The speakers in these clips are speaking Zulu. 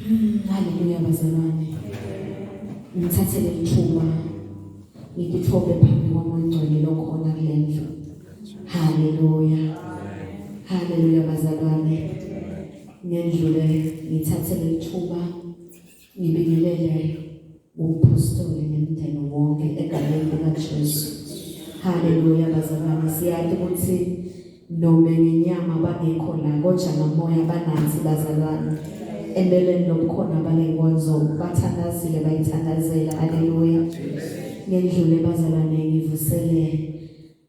Haleluya bazalwane. Ngithathele ithuba ngikuthobe phambi kwamangcwele lokhona kulendlu. Haleluya. Haleluya bazalwane. Ngendlule ngithathele ithuba ngibingelele umpostoli nemndeni wonke egameni likaJesu. Haleluya bazalwane. Siyazi ukuthi noma ngenyama bangekho la kodwa ngamoya banathi bazalwane. Embeleni lobukhona baley'nkonzo bathandazile bayithandazela. Haleluya. Ngendlule bazalwane ngivusele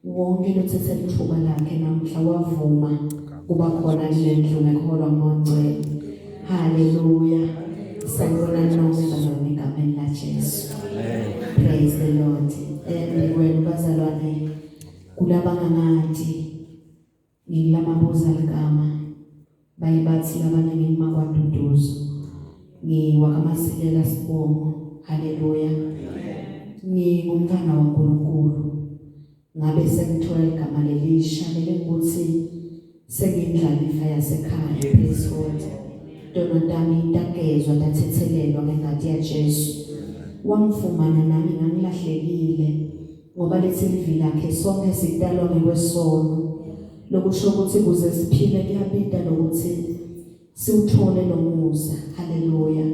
wonke lothethe ithuba lakhe namhla wavuma kuba khona kule ndlu ngekholwa ngongcwele. Haleluya. Sanibona nonke bazalwane egameni laJesu. Praise the Lord. Wena bazalwane kulaba ngangadi ngilamabuza ligama bayibathi labanye ngimakwanduduzo ngiwakamasilela sibongo. Haleluya. Ngingumntwana waNkulunkulu ngabe sengithola igama lelisha ukuthi sengindlalifa yasekhaya. Praise God. Donodami intakezwa ndathethelelwa ngengadi yaJesu. Wangifumana nami ngangilahlekile ngoba lethi livi lakhe sonke sidalwa ngekwesono lokusho ukuthi kuze siphile kuyabida lokuthi siwuthole lo musa. Haleluya.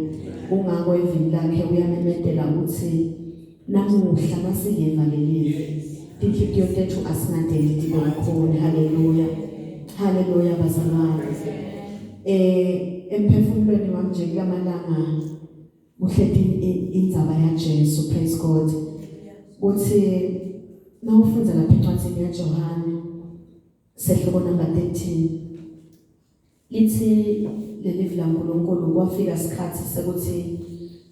Ungakho evini lakhe uyamemedela ukuthi namuhla masiyeva lelivi inhliziyo yethu asingadeli dibe khona. Haleluya. Haleluya bazalwane. Emphefumulweni wami nje kulamalanga kuhleli indzaba yaJesu. Praise God. Uthi nawufunda lapha encwadini yaJohane sehloko number 13 lithi lelivi laNkulunkulu kwafika isikhathi sekuthi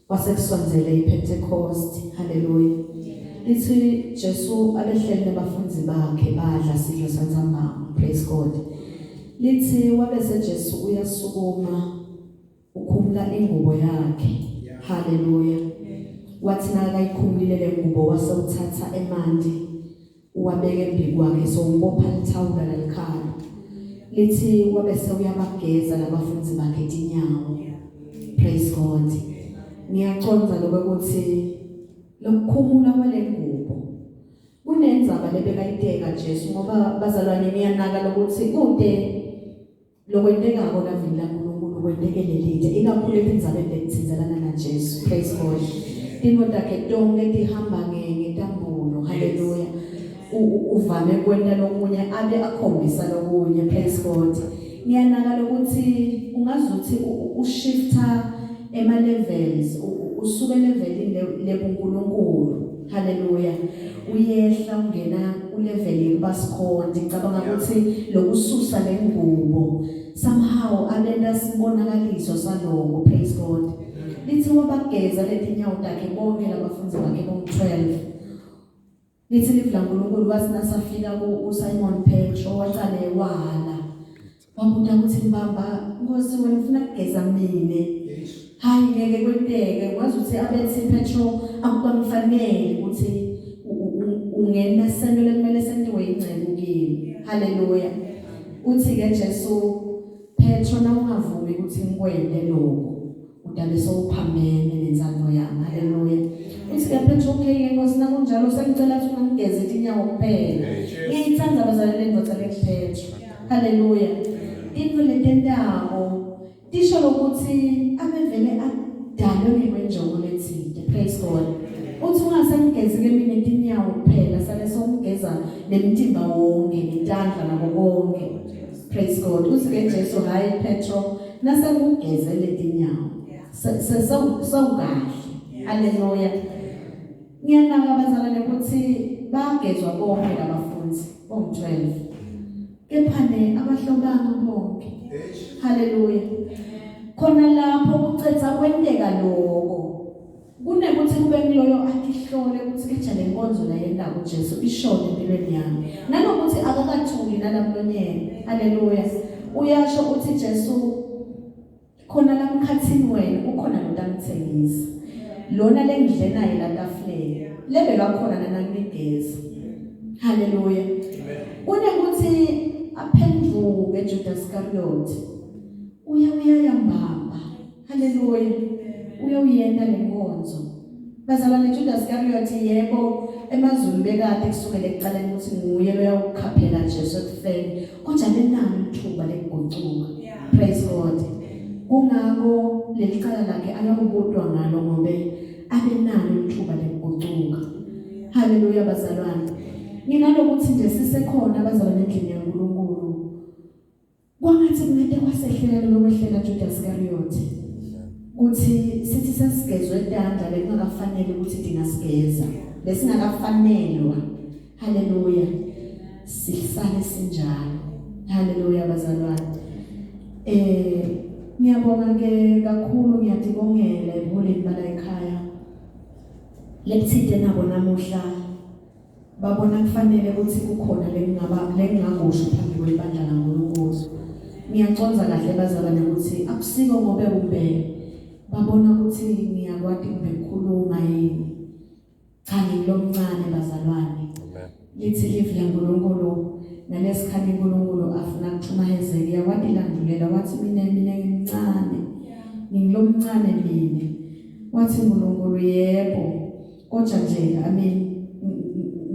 kwasekusonzele iPentecost. Haleluya. Lithi Jesu abehleli nabafundi bakhe badla sidlo santambama. Praise God. Lithi wabese Jesu uyasukuma ukhumula ingubo yakhe. Haleluya. Wathi nakayikhumulile le ngubo wasewuthatha emanti uwabeka emphi kwakhe sombopha lithawula lalikhala. Lithi wabese uyabageza labafundi bakhe tinyawo. Praise God. Ngiyaconza lokuthi lokukhumula kwale ngubo kunenzaba lebekayiteka Jesu ngoba bazalwane niyanaka lokuthi kude lokwenteka kona vini laNkulunkulu kwentekele lite ikakhulu etindzabeni letitsinzelana naJesu. Praise God. Into takhe tonke tihamba ngetambulo. Haleluya. Uvame kwenta lokunye abe akhombisa lokunye. Praise God. Niyanaka lokuthi ungazuthi ushifta ema levels usuke levelini lebuNkulunkulu. Haleluya. Uyehla ungena uleveli basikhonde. Ngicabanga ukuthi lokususa lengubo somehow abenda sibonakaliso saloko. Praise God. Lithi wabageza letinyawo takhe bonke labafundi bakhe bom-12. Lithi livi laNkulunkulu wasinasafika uSimon Petro waqala ewala wabuta ukuthi mbamba Nkosi wena ufuna kugeza mina? Hayi ngeke kwenteke. Wazi ukuthi abethi Petro akufanele ukuthi ungena sendele kumele sendiwe ingcebo kimi. Haleluya. Uthi ke Jesu Petro na ungavumi ukuthi ngikwende lokho udabe sowuphambene nenzalo yami. Haleluya. Uthi ke Petro okay Nkosi na kunjalo sengicela ukuthi ungigeze inyawo kuphela. Ngiyithanda bazalwane ndoda lePetro. Haleluya. Into letendako tisho lokuthi abevele adalwe ngekwenjongo lethile. Praise God. Uthi ungasengigezi ke mina inyawo kuphela sale somgeza nemtimba wonke nentandla nabo konke. Praise God. Uthi ke Jesu hayi Petro nasengugeze letinyawo sewukahle. Haleluya. Ngiyanaka bazalwane ukuthi bagezwa bonke labafundi bom-12 kepha abahlobanga bonke. Haleluya. Khona lapho kucetha kwenteka lokho kunekuthi kube kuloyo akihlole ukuthi ejale inkonzo la yenda kuJesu ishone empilweni yami nanokuthi akakathuli nalamlonyeni. Haleluya. Uyasho uthi Jesu khona la mkhathini wena ukhona notamthengisa lona lengidle naye la tafuleni lebe kakhona nanangigeza. Haleluya. Kunekuthi aphendvuke Judas Iscariot uyayambamba. Haleluya. Uyawuyenda lenkonzo. Bazalwane Judas Iscariot yebo emazulu bekade kusukela ekuqaleni ukuthi nguye loyawukhaphela Jesu ekufeni. Kodwa lenalo ithuba lekugucuka. Praise God. Kungako leliqala lakhe ayakubodwa ngalo ngoba abenalo ithuba lekugucuka. Haleluya bazalwane. Nginalokuthi nje sisekhona abazalwane endlini yaNkulunkulu. Kwangathi kunento kwasehlela lokwehlela Judas Iscariot. Uthi sithi sesigezwe entanda lekungakafanele ukuthi dingasigeza. Lesingakafanelwa. Haleluya. Sisale sinjalo. Haleluya bazalwane. Ngiyabonga ke kakhulu ngiyadibongela eholeni bala ekhaya. Lekuthide nabo namuhla babona kufanele ukuthi kukhona lengingakusho phambi kwebandla laNkulunkulu. Ngiyaconza kahle bazalwane ukuthi akusiko ngobe kumbe babona ukuthi ngiyakwadi ukukhuluma yini. Cha ngilomncane bazalwane. Lithi live laNkulunkulu nalesikhali uNkulunkulu afuna ukuthumahezeke yakwadi landulela wathi mina ngimncane. Ngilomncane mina. Wathi uNkulunkulu yebo. Kodwa nje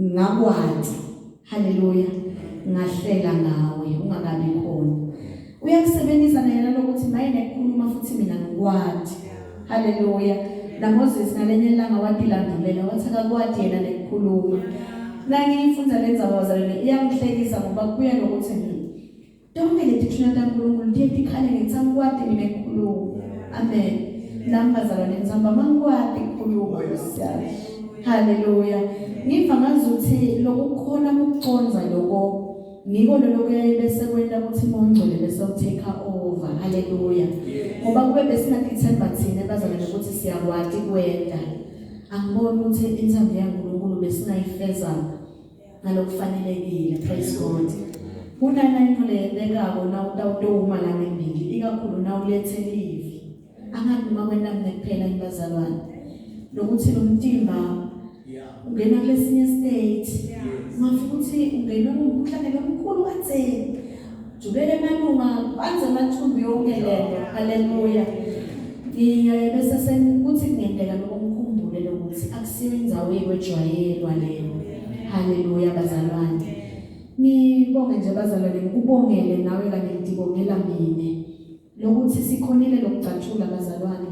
ngakwadi. Haleluya. Ngahlela ngawe ungakabi khona. Uyakusebenzisa yena lokuthi mayine kukhuluma futhi mina ngikwadi. Haleluya. NaMoses ngalenye ilanga wadilandulela wathi akakwadi yena nekukhuluma. Nangiyifunza lenza bazalwane iyangihlekisa ngoba kuya lokuthi tonke lethina taNkulunkulu ndiye dikhale ngitsangikwadi mina ngikhuluma. Amen. Nambazalwane nzamba mangikwadi ukukhuluma Nkosi. Haleluya. Ngiva ngazuthi lokukhona ukuconza lokho ngiko lokho bese kwenda ukuthi mongcwele bese utake over. Haleluya. Ngoba kube besingathemba thina bazalwane ukuthi siyakwadi kwenda. Angiboni ukuthi intando yaNkulunkulu besingayifeza ngalokufanelekile. Praise God. Kunana into lebekako na utawutoma la ngembili ikakhulu na ulethe live. Angathi uma kwenda kuphela ibazalwane. Lokuthi lo mtimba ungena kulesinye state. Ngafuna ukuthi ungena umkhuhlane omkhulu katseni. Jubele emalunga banze amathumbu yonke lento. Haleluya. Bese sekuthi kungenzeka lokumkhumbule lokuthi akusiyo indzawo ekwejwayelwa lelo. Haleluya bazalwane. Ngibonge nje bazalwane ngikubongele nawe kanye ngidibongela mina. Lokuthi sikhonile lokucathula bazalwane.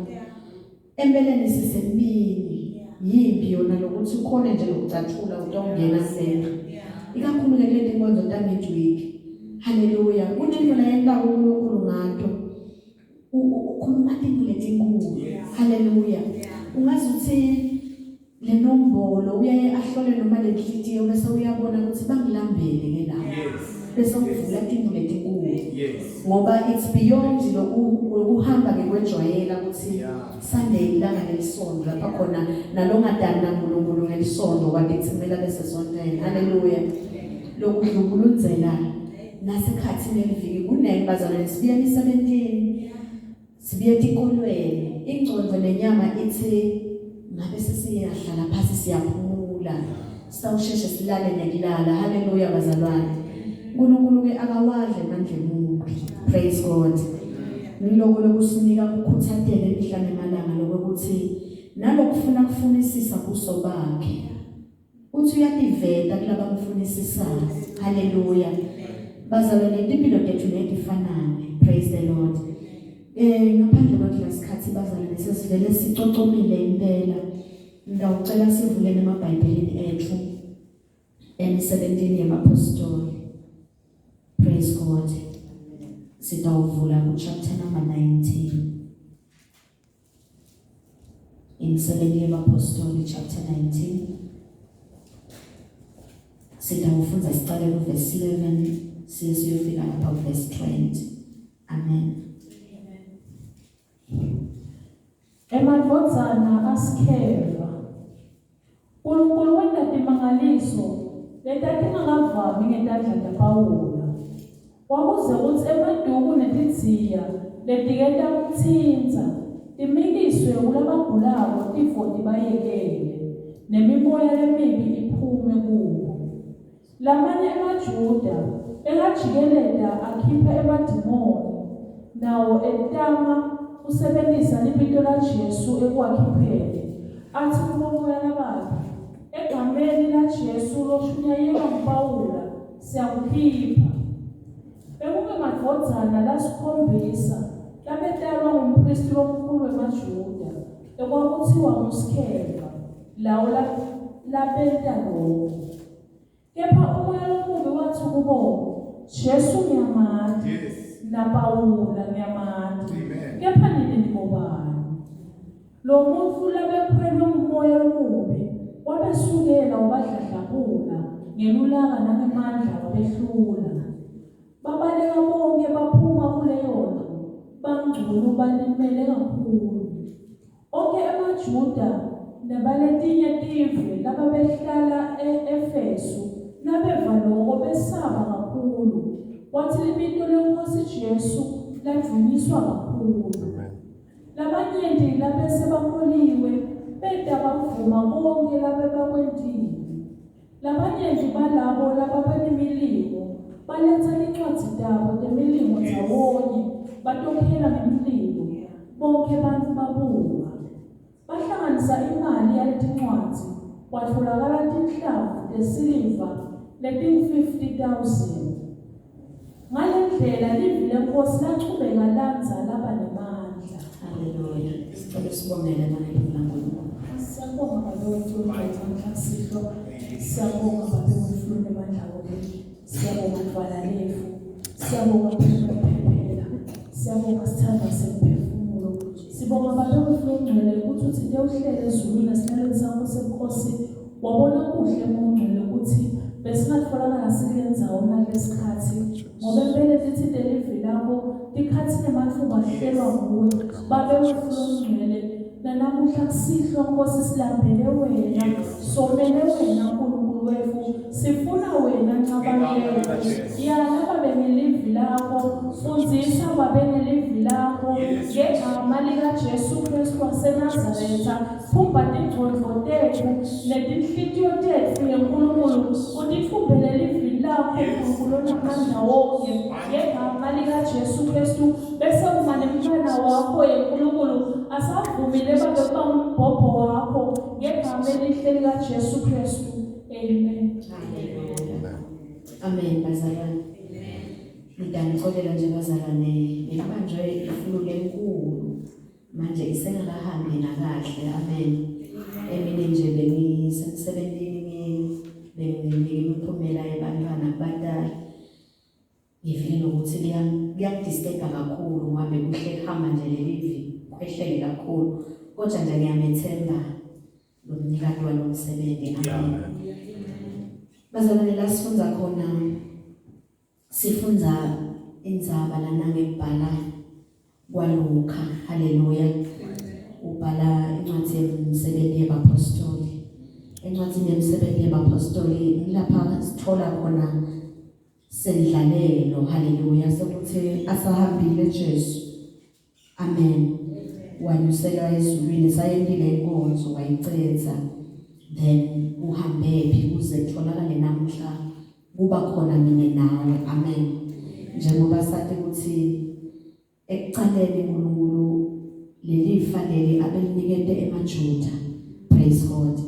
Empeleni sisemini. Yimbi yona lokuthi ukhona nje lokucathula utongena sena. Ikakhulu lento inkonzo tamidweek. Haleluya. Kunendlela yenta uNkulunkulu ngato. Ukhuluma into letinkulu. Haleluya. Ungazuthi le nombolo uyaye ahlole noma lenhlitiyo bese uyabona ukuthi bangilambele ke lapho. Bese uvula into letinkulu. Ngoba it's beyond lokuhamba ngekwejwayela ukuthi Sunday ilanga lelisonto lapha khona nalongadani naNkulunkulu ngelisonto kwanti kumele bese sonteni. Haleluya. Lokudlubulunzela nasekhathini eliviki kunembazana sibiya emisebenzini sibiya etikolweni ingcondo lenyama ithi ngabe sesiyahlala phansi siyaphumula sawusheshe silale nekulala. Haleluya bazalwane. uNkulunkulu ke akawadle manje umuntu. Praise God. Ngiloko lokusinika ukukhuthathele imihla nemalanga lokuthi nalokufuna kufunisisa kuso bakhe uthi uyadiveta kulaba mfunisisayo. Haleluya. Bazalwane impilo yethu neyifanane. Praise the Lord. Ngaphandle kwesikhathi bazalwane sesivele sicocomile impela. Ngawucela sivulele amabhayibhelini ethu emisebenzini yamapostoli. Praise God. Sitawuvula ku chapter number 19. Imisebenzi yamapostoli chapter 19. Sitawufunza siqale ku verse 11 siyofika lapha ku verse 20. Amen. Emadvodzana aSikheva uNkulunkulu wenda timangaliso letatingakavami ngetandla taPawula. Wakuze ukuthi emaduku netidziya letiketa kutsinza timikiswe kulabagulako tifo tibayekele nemimoya lemibi iphume kubo. Lamanye emaJuda engajikeleta akhiphe emadimoni nawo etama usebenzisa libito la Jesu ekwakhipheni athi umoya lababi egameni la Jesu loshunyayelwa nguPawula siyakukhipha. Bekungamadvodzana lasikhombisa labetalwa ngumpristi lomkhulu wemaJuda ekwakuthiwa nguSkeva lawo labenta lokho. Kepha umoya lomubi wathi kubo, Jesu ngiyamazi naPawula ngiyamazi, kepha nini ngibobani? Lo muntu labekhwelwe ngumoya lomubi wabesukela wabadladlabula ngelulaka nangemandla wabehlula. Babaleka bonke baphuma kuleyo ndlu bangculu balimele kakhulu. Onke amaJuda nabaletinye tive lababehlala e-Efesu nabeva lokho besaba kakhulu. Wathi libito lenkosi Jesu ladunyiswa kakhulu. Labanyenti labese bakholiwe beda bavuma konke labebakwentile. Labanyenti balabo lababanemilingo baletha incwadi zabo temilingo ndawonye batokhela ngemililo bonke bantu babuka. Bahlanganisa imali yaletincwadi kwatholakala tinhlamvu tesiliva leti-50,000. Ngalendlela livi lenkosi lachubeka lanza laba nemandla. Haleluya. Sicela sibongele naNkulunkulu. Siyabonga balokhu namhla siyabonga balokhu nemandla wethu. Siyabonga mfana lefu. Siyabonga phela. Siyabonga sithanda semphefumulo. Sibonga balokhu ngcwele ukuthi uthinte uhlele ezulwini esinalweni sakho senkosi. Wabona kuhle mongcwele ukuthi besingatholakala silenzawo nalesikhathi ngoba empela lithi delivery lakho ikhathi nemathuba ahlelwa nguwe babewufulongcwele nanamuhla kusihlwa nkosi silambele wena somele wena nkulunkulu wethu sifuna wena ncabalelo yana babenelivi lakho fundzisa babenelivi lakho ngegama likaJesu Kristu waseNazaretha phumba tingcondvo tethu netinhlitiyo tethu ngenkulunkulu utitfumbele livi lakho nkulunkulu namandla wonke ngegama likaJesu Kristu bese uma nemntwana wakho yenkulunkulu asavumile babe umbhobho wakho ngegama elihle likaJesu Kristu. Amen. Amen bazalwane. Ngidanixolela nje bazalwane ngibanjwe ifulu enkulu manje isengakahambi nakahle. Amen. Emini nje bengisemsebenzini bengimiphumela ebantwana kubadala. Ngivile nokuthi kuyangidisturba kakhulu ngoba bekuhle kuhamba nje lelivi kwehlele kakhulu kodwa nje ngiyamethemba nomnikati walomsebenzi. Amen. Bazalwane la sifunza khona sifunza indzaba lana ngebhala kwaLuka. Haleluya. Ubhala incwadi yemisebenzi yabapostoli. Incwadi yemisebenzi yabapostoli lapha sithola khona sendlalelo. Haleluya. Sokuthi asahambile Jesu. Amen. Wanyuselwa ezulwini sayendile inkonzo wayicetha. Then uhambe phi kuze kutholakale namhla kuba khona mina nawe. Amen. Njengoba sathi ukuthi ekuqaleni uNkulunkulu lelifa leli abelinikete emaJuda. Praise God.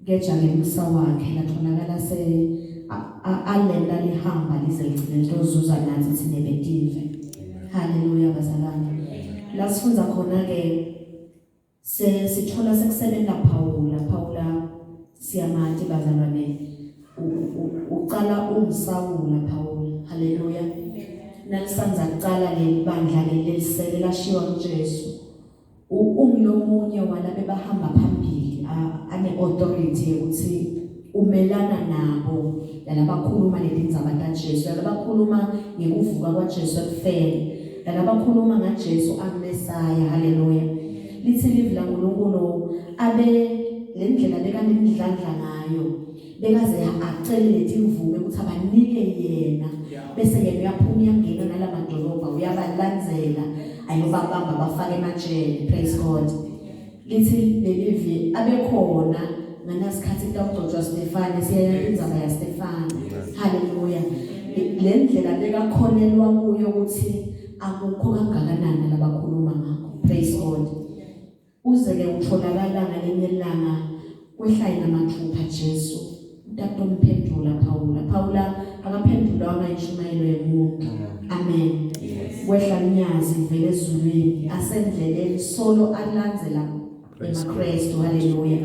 Keja ngemusa wakhe latholakala alenda lihamba lize ligcine lizozuza nathi thina betive. Haleluya bazalwane. La sifunza khona ke sithola sekusebenza Pawula siyamathi bazalwane uqala umsawula Pawula. Haleluya. Nalisanza kuqala lebandla lelisele lashiwa uJesu umlomunye walabe bahamba phambili ane authority ukuthi umelana nabo lalabakhuluma letindzaba kaJesu lalabakhuluma ngekuvuka kwaJesu ekufeni lalabakhuluma ngaJesu angumesaya. Haleluya. Lithi livi laNkulunkulu abe lendlela bekanimdlandla ngayo bekaze acele letimvume ukuthi abanike yena bese yena uyaphuma uyangena nalamadolobha uyabalandzela ayobabamba bafake emajele. Praise God. Lithi lelivi abekhona nganasikhathi kutawugcotshwa Stefane siyayazi indzaba yaStefane. Haleluya. Le ndlela bekakhonelwa kuyo ukuthi akukho kangakanani labakhuluma ngakho. Praise God. Uze ke utholakala ngalenye ilanga kwehlayi namathupha Jesu umuntu omphendula Paula akaphendulwa ngayishumayelo yomuntu. Amen. Kwehla umnyazi vele ezulwini asendleleni solo alandzela emakristu. Haleluya.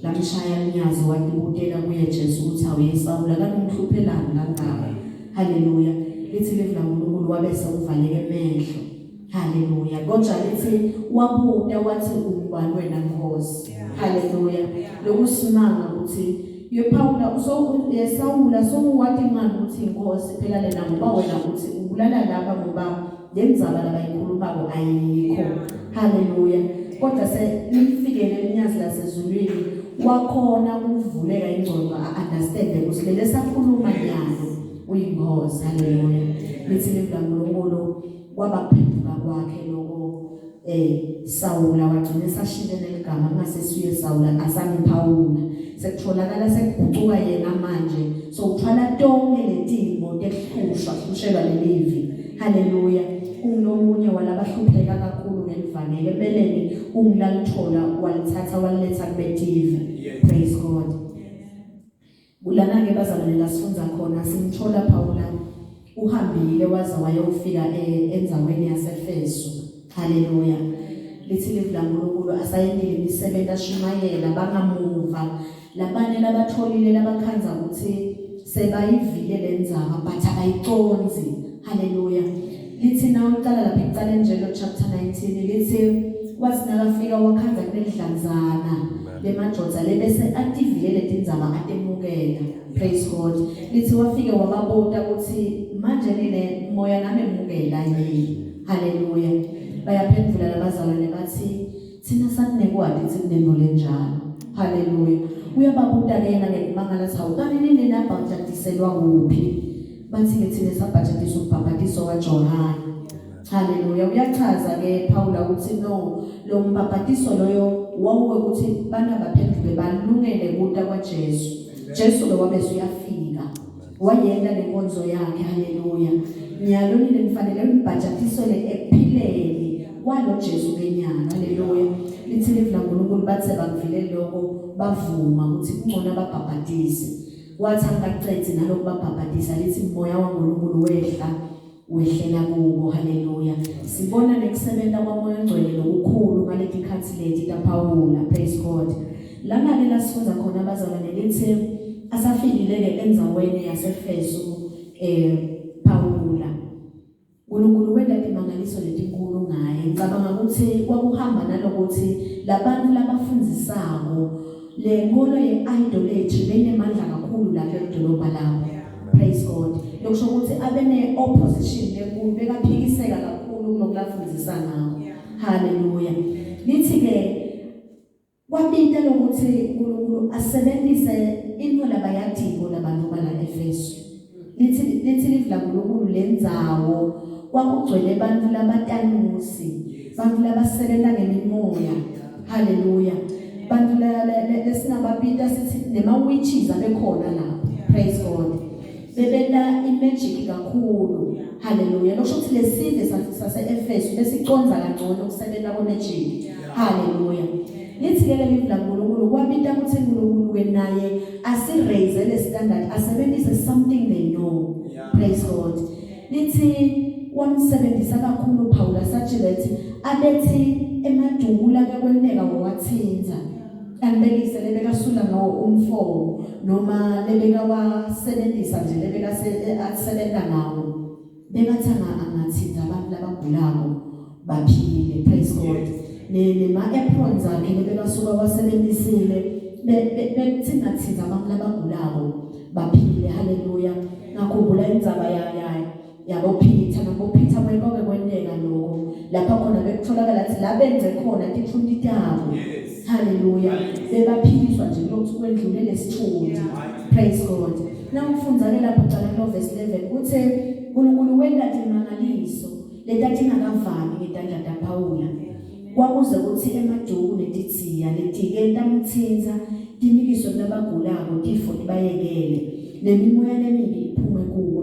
Lamshaya umnyazi wakubutela kuye Jesu ukuthi awuyeSawula kanomhluphelani kangaka. Haleluya. Lithi livla uNkulunkulu wabese uvaleke emehlo. Haleluya. Kodwa lithi wabuda wathi ungubani wena Nkosi. Haleluya. Lokusimanga ukuthi yePaula uSawula sowathi ngani ukuthi Inkosi phela lena ngoba wena uthi ubulala laba ngoba lenzaba labayikhulumako ayikho. Haleluya. Kodwa senifikele eminyazi lasezulwini wakhona ukuvuleka ingcondo understand ukuthi lele sakhuluma nyalo uyingozi. Haleluya. Lithi livla uNkulunkulu kwabaphenduka kwakhe lokho Sawula wagcina sashilene igama ngasesiye Sawula asangiphawula sekutholakala sekugucuka yena manje so uthwala tonke letimo tekhushwa kushelwa lelivi. Haleluya. Unomunye walabahlupheka kakhulu ngelivangeli empeleni ungilalithola walithatha waliletha kubetiva. Praise God. Kulana ke bazalwane sifunza khona simthola Paula uhambile waza wayofika enzaweni yaseFeso. Haleluya. Lithi livla uNkulunkulu asayendile imisebenzi ashumayela bangamuva labanye labatholile labakhanza ukuthi sebayivile lenzaba but abayiconzi. Haleluya. Lithi nawo uqala lapha ekuqaleni njalo chapter 19 lithi kwathi nakafika wakhanza kunedlanzana lemajoza lebese activile letindzaba atemukela. Praise God. Lithi wafike wababota ukuthi manje nine moya nami emukela yini. Haleluya. Bayaphendula labazalwane bathi thina sakunekwadi sikunento lenjalo. Haleluya. Uyababuta yena ngemangala sawo kanti nini nabhajatiselwa kuphi. Bathi ke thina sabhajatiswa ubhabhatiso kaJohane. Haleluya. Uyachaza ke Paula ukuthi no lo mbhabhatiso loyo wawuwe ukuthi bana baphendule balungele kuta kwaJesu. Jesu lo wabese uyafika wayenda lenkonzo yakhe. Haleluya. Nyalo nile mfanele umbhajatisele ekuphileni walo Jesu kenyanga. Haleluya. Lithi livla uNkulunkulu bathe bakuvile lokho bavuma ukuthi kungcono ababhabhatise. Wathi angaqedzi nalokho babhabhatisa lithi umoya waNkulunkulu wehlela kubo. Haleluya. Sibona nekusebenza kwamoya ongcwele lokukhulu ngalethi khathi leti kaPaula. Praise God. Lana ke lasifunza khona abazalwane lithi asafikile ke enzaweni yaseFeso Paula uNkulunkulu wena imangaliso letinkulu ngaye. Ngicabanga ukuthi kwakuhamba nalokuthi labantu labafundzisako le nkolo ye-idolatry benemandla kakhulu lapha edolobha labo. Praise God. Lokusho ukuthi abene opposition lenkulu bekaphikiseka kakhulu kunokulafundisa ngawo. Haleluya. Lithi ke kwabita lokuthi uNkulunkulu asebenzise into labayadiko labantu bala eFeso. Lithi livla uNkulunkulu lendzawo kwakugcwele abantu labatanusi, abantu labasebenza ngemimoya. Haleluya. Bantu lesinababita sithi nema-witches abekhona lapho. Praise God. Bebenta imagic kakhulu. Haleluya. Lokusho ukuthi lesizwe sase-Efeso besiconza kangcono ukusebenza kwemagic. Haleluya. Lithi ke livla uNkulunkulu kwabita ukuthi uNkulunkulu naye asiraise le standard asebenzise something they know. Praise God. Lithi wamsebenzisa kakhulu Paula sathi lethi abethi emadungula ke kweneka wawathinza anibekise lebekasula ngawo umfomo noma lebeka wasebenzisa nje lebeka asebenza ngawo bekathanga angathinza abantu labagulako baphile. Praise God. Nema aprons akhe lebekasuka wasebenzisile bethingathinza abantu labagulako baphile. Haleluya. Ngakhumbula indzaba yabo Peter bonke kwenteka lokho lapha khona bekutholakala ukuthi la benze khona tifundi tabo. Haleluya. Bebaphiliswa nje lokho kwendlule lesithundi. Praise God. Nawufunza ke lapho qala no verse 11 uthe uNkulunkulu wenda imangaliso letathi ngakavami ngetandla kaPaula kwakuze ukuthi emaduku netithiya letike tamthinza timikiswe labagulako tifo libayekele nemimoya emibi iphume kubo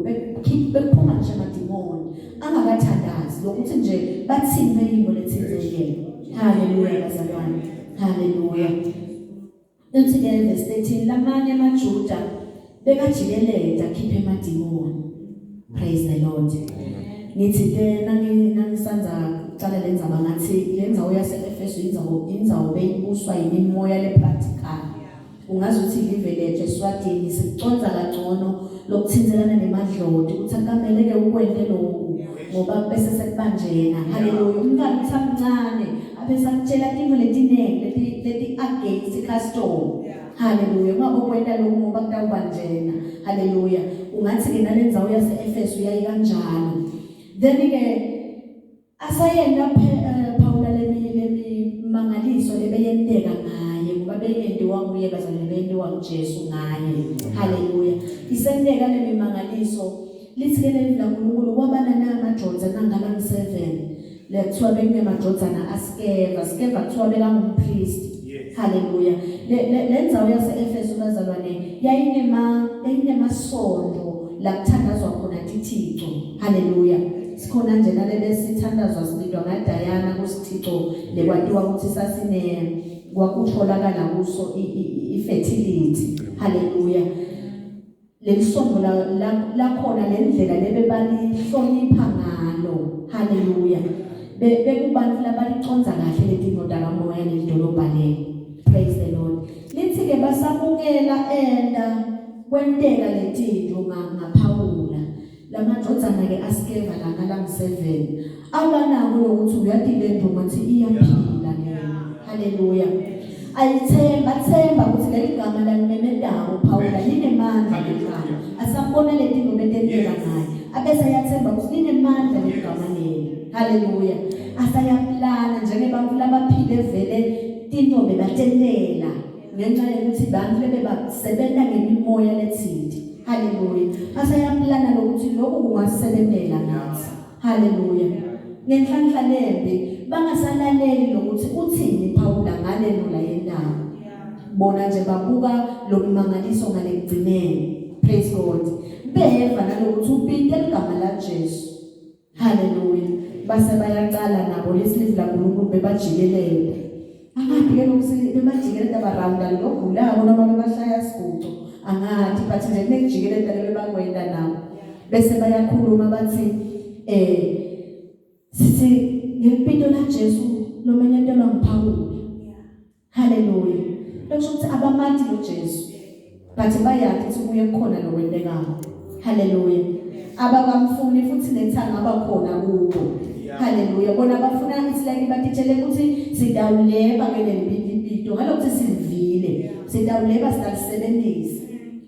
bephuma nje amadimoni angakathandazi lokuthi nje bathini belimo lethizekele. Haleluya bazalwane, haleluya. Uthi ke verse 13 lamanye amaJuda bekajikeleza akhiphe emadimoni. Praise the Lord. Ngithi ke nangisanza uqala lenzaba ngathi lenzawo yase-Efeso indzawo beyibuswa yimimoya le-practical. Ungazi ukuthi livele eSwatini siconza kangcono lokuthinzelana nemadloti ukuthi akumeleke ukwente lokhu ngoba bese sekubanjena. Haleluya. Umntwana uthamncane abesakutshela into letinenge leti against custom. Haleluya. Ungabe kwenta lokhu ngoba kutabanjena. Haleluya. Ungathi ke nalenzawo yase-Efeso yayi kanjalo. Then ke asayenda Paula lemimangaliso lebeyenteka ngaye ngoba beyendiwa nguye bazalwane beyendiwa nguJesu ngaye. Haleluya. Isenteka lemimangaliso lithi ke leli laNkulunkulu kwabana namaJohn angala 7 lekuthiwa bekunemaJohn askeva kuthiwa bekangumpriest. Haleluya. Lenzawo yase-Efeso bazalwane yayinemasondo la kuthandazwa khona uThixo. Haleluya. Sikhona nje nalele sithandazwa sibidwa ngaDiana kusithixo lekwatiwa ukuthi sasine kwakutholakala kuso ifertility. Haleluya. Lelisondo la khona lendlela lebebalihlonipha ngalo. Haleluya. Bekubantu labaliconza kahle letinota kamoya lelidolobha lelo. Praise the Lord. Lithi ke basabukela enda kwenteka letinto ngaPaula. LamaJohn ke askeva la ngala 7 abanako ukuthi uyadile into ngathi iyaphila lena. Haleluya. Ayithemba ukuthi leli gama lalimemedako Paula linemandla legama asambona letinto betenteka ngaye abese yathemba ukuthi linemandla legama leli. Haleluya. Asayaplana njengebantu labaphile vele tinto bebatendela ngenxa yokuthi bantu bebasebenza ngemimoya lethindi. Haleluya. Asayaplana lokuthi lokhu kungasebenzela nathi. Haleluya. Ngenhlanhla lembe bangasalaleli lokuthi uthini Paula ngale nola yendawo. Bona nje babuka lokumangaliso ngalekugcineni. Praise God. Beva nalokuthi upinte igama la Jesu. Haleluya. Base bayaqala nabo lesilivu laNkulunkulu bebajikelele. Angathi ke lokuthi bebajikelele abarawunda lokugulayo noma bebahlaya isigucu. Angathi bathi nje nekujikelele bebakwenda nabo. Bese bayakhuluma bathi sithi ngempilo la Jesu lo menyentelwa nguPaula. Haleluya. Lokusho ukuthi abamati lo Jesu bathi bayathi ukuthi kuye khona lokwentekayo. Haleluya. Abakamfuni futhi nethanga abakhona kubo. Haleluya. Bona bafuna isileke batitshele ukuthi sidawuleba ngelempilo ngalokuthi sivile. Sidawuleba sidalisebenzisa.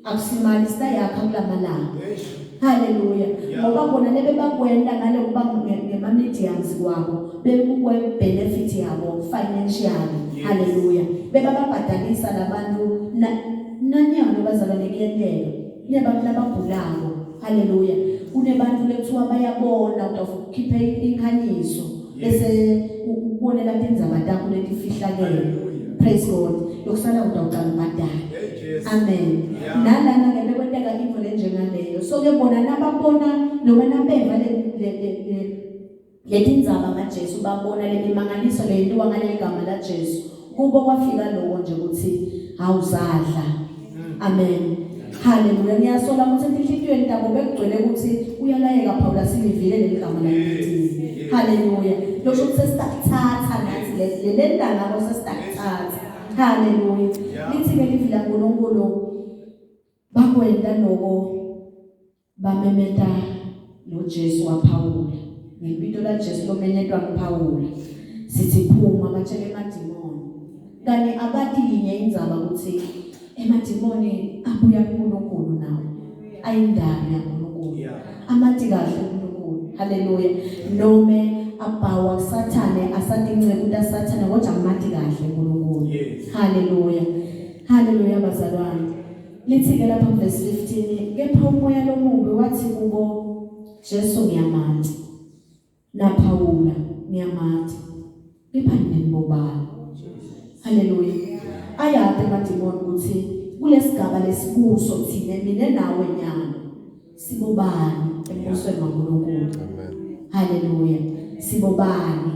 Akusimali sayakha kulamalanga. Haleluya. Ngoba bona lebe bakwenda ngale kuba ngema-mediums kwabo bekukwe benefit yabo financially. Haleluya. Bebababhadalisa labantu nanyano bazalwane kuyenteka. Kunebantu labagulayo. Haleluya. Kunebantu lekuthiwa bayabona udafukhiphe inkhanyiso bese ukubonela indzaba takho letifihlakele. Praise God. Yokusala udawuqala ubadala. Amen. Nalana ke bekwenteka into lenjengaleyo. So ke bona nababona noma nabeva letindzaba ngaJesu babona lemimangaliso leyentiwa ngale gama la Jesu. Kubo kwafika lokho nje ukuthi awuzadla. Amen. Haleluya. Ngiyasola ukuthi enhlitiyweni tabo bekugcwele ukuthi uyalayeka Paula silivile leligama lakithi. Haleluya. Lokho sesithatha nathi le ndanga ngabo sesithatha. Haleluya. Lithi ke livila ngoNkulunkulu bakwenda lokho bamemeta lo Jesu waPaula. Ngempilo la Jesu lomenyetwa nguPaula. Sithi phuma batshele emadimoni. Kani abatinye indzaba ukuthi emadimoni abuya kuNkulunkulu nawo. Ayindaba yaNkulunkulu. Amathi kahle kuNkulunkulu. Haleluya. Nome abawa kuSathane asatince kuda Sathane kodwa amathi kahle kuNkulunkulu. Haleluya. Haleluya bazalwane. Lithi ke lapha verse 15 kepha umoya lomubi wathi kubo Jesu ngiyamathi na Paula ngiyamathi kepha nembobala. Haleluya. Ayabe emadimoni ukuthi kulesigaba lesikuso thina mina nawe nyana sibobani embusweni kaNkulunkulu. Amen. Haleluya. Sibobani.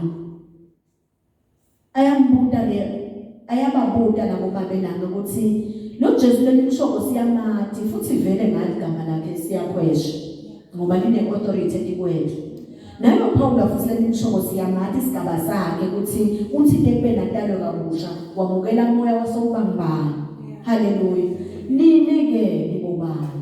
Ayababuta nabo babelanga ukuthi lo Jesu lelimshoko siyamathi futhi vele ngaligama lakhe siyakhwesha ngoba line authority etikwethu. Nayo Paul futhi lelimshoko siyamathi isigaba sakhe ukuthi uthi lekube natalo kabusha wamukela umoya wasowubambana. Haleluya. Nini-ke libobani.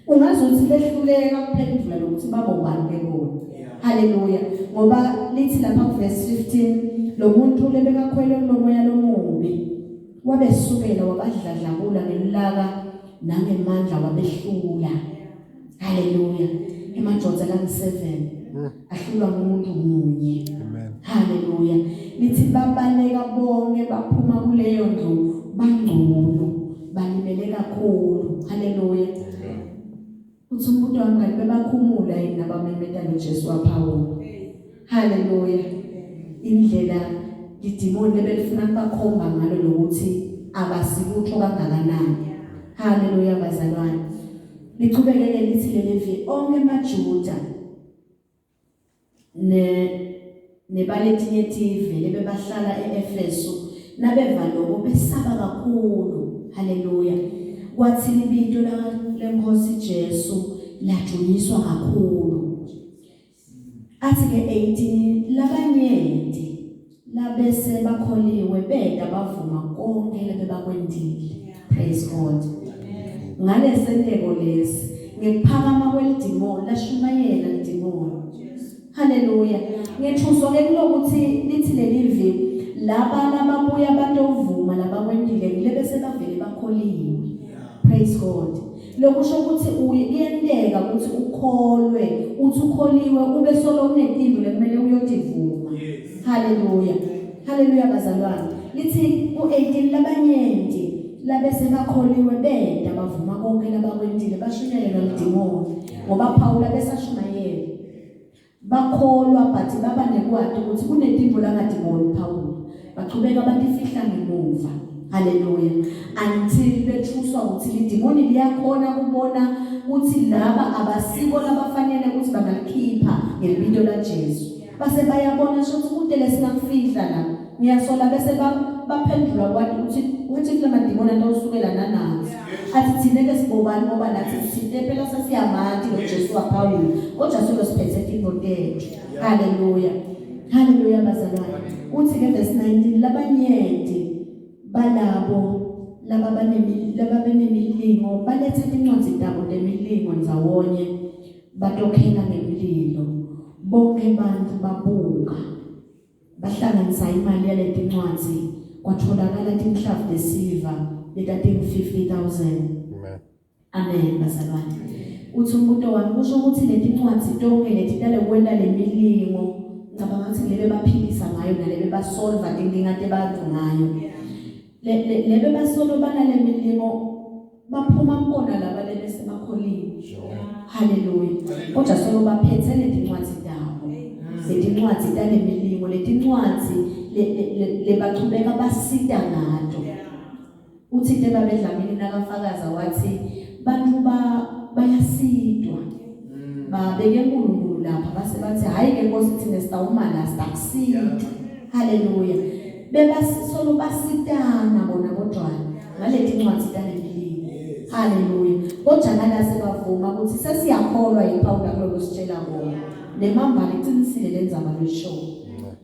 Ungazothi lehluleka kuphendula lokuthi babobani bebona. Haleluya. Ngoba lithi lapha verse 15 lo muntu lebekakhwele kulomoya lomubi wabesukela wabadladlabula ngemlaka nangemandla wabehlula. Haleluya. EmaJohn 7 ahlulwa ngumuntu munye. Amen. Haleluya. Lithi babaleka bonke baphuma kuleyo ndlu bangcono balimele kakhulu. Haleluya. Uthi umuntu wangani bebakhumula yini nabamemeta noJesu waPaul. Haleluya. Indlela idimoni lebelifuna bakhomba ngalo lokuthi abasikutho kangakanani. Haleluya bazalwane. Liqhubekele lithi lelevi onke amaJuda nebaletinye tive lebebahlala eEfeso nabeva lokho besaba kakhulu. Haleluya. Kwathi libito lenkosi Jesu lajunyiswa kakhulu. Athi ke 18 labanyenti labese bakholiwe beda bavuma konke lebebakwendile. Praise God. Ngalesenteko lesi ngephakama kwelidimoni lashumayela lidimoni. Haleluya. Ngethuswa ke kulokuthi lithi lelivi laba lababuya batovuma labakwendile lebese bavele bakholiwe. Praise God. Lokusho ukuthi uyenteka ukuthi ukholwe, uthi ukholiwe ube solo unetinto lekumele uyotivuma. Haleluya. Haleluya bazalwane. Lithi u18 labanyenti labese bakholiwe beda bavuma konke labakwendile bashunyelelwa lidimoni ngoba Paul besashumayela. Bakholwa but baba nekwati ukuthi kunetinto langadimoni Paul. Baqhubeka batifihla ngemuva. Haleluya. Until bethuswa ukuthi lidimoni liyakhona kubona ukuthi laba abasiko labafanele ukuthi bangalikhipha ngelibito laJesu. Base bayabona ukuthi kude lesingakufihla la. Ngiyasola bese baphendula kwathi ukuthi lamadimoni atosukela nanazi. Athi thina ke sibobani ngoba nathi sithinte phela sasiyamathi noJesu waPaul. Kodwa solo siphethe into tethu. Haleluya. Haleluya bazalwane. Uthi ke verse 19 labanyenti balabo laba benemilimo baletha incwadi zabo nemilingo nzawonye batokhela ngemlilo bonke abantu babuka bahlanganisa imali yale incwadi kwatholakala inhlavu lesilver letathi 50,000. Amen bazalwane. Uthi umuntu wami kusho ukuthi leti incwadi tonke leti tale kwenda lemilingo ngicabanga ukuthi lebe baphilisa ngayo nalebe basolva inkinga abantu ngayo. Lebe basolo banale milingo baphuma mbona laba lebe sebakholiwe. Haleluya. Kodwa solo baphethe leti incwadi zabo. Leti incwadi tale milingo leti incwadi lebaqhubeka basida ngato. Uthi ke babedlamini nakafakaza wathi bantu bayasidwa. Babeke uNkulunkulu lapha base bathi hayi ke Nkosi thina sitawumala sitakusida. Haleluya. Bebasolo basitana bona kodwa ngalethi incwadi talemilini. Haleluya. Kodwa nalase bavuma ukuthi sesiyakholwa yiPaul kulolu sitshela ngona. Nemamba liqinisile lenzaba leshow.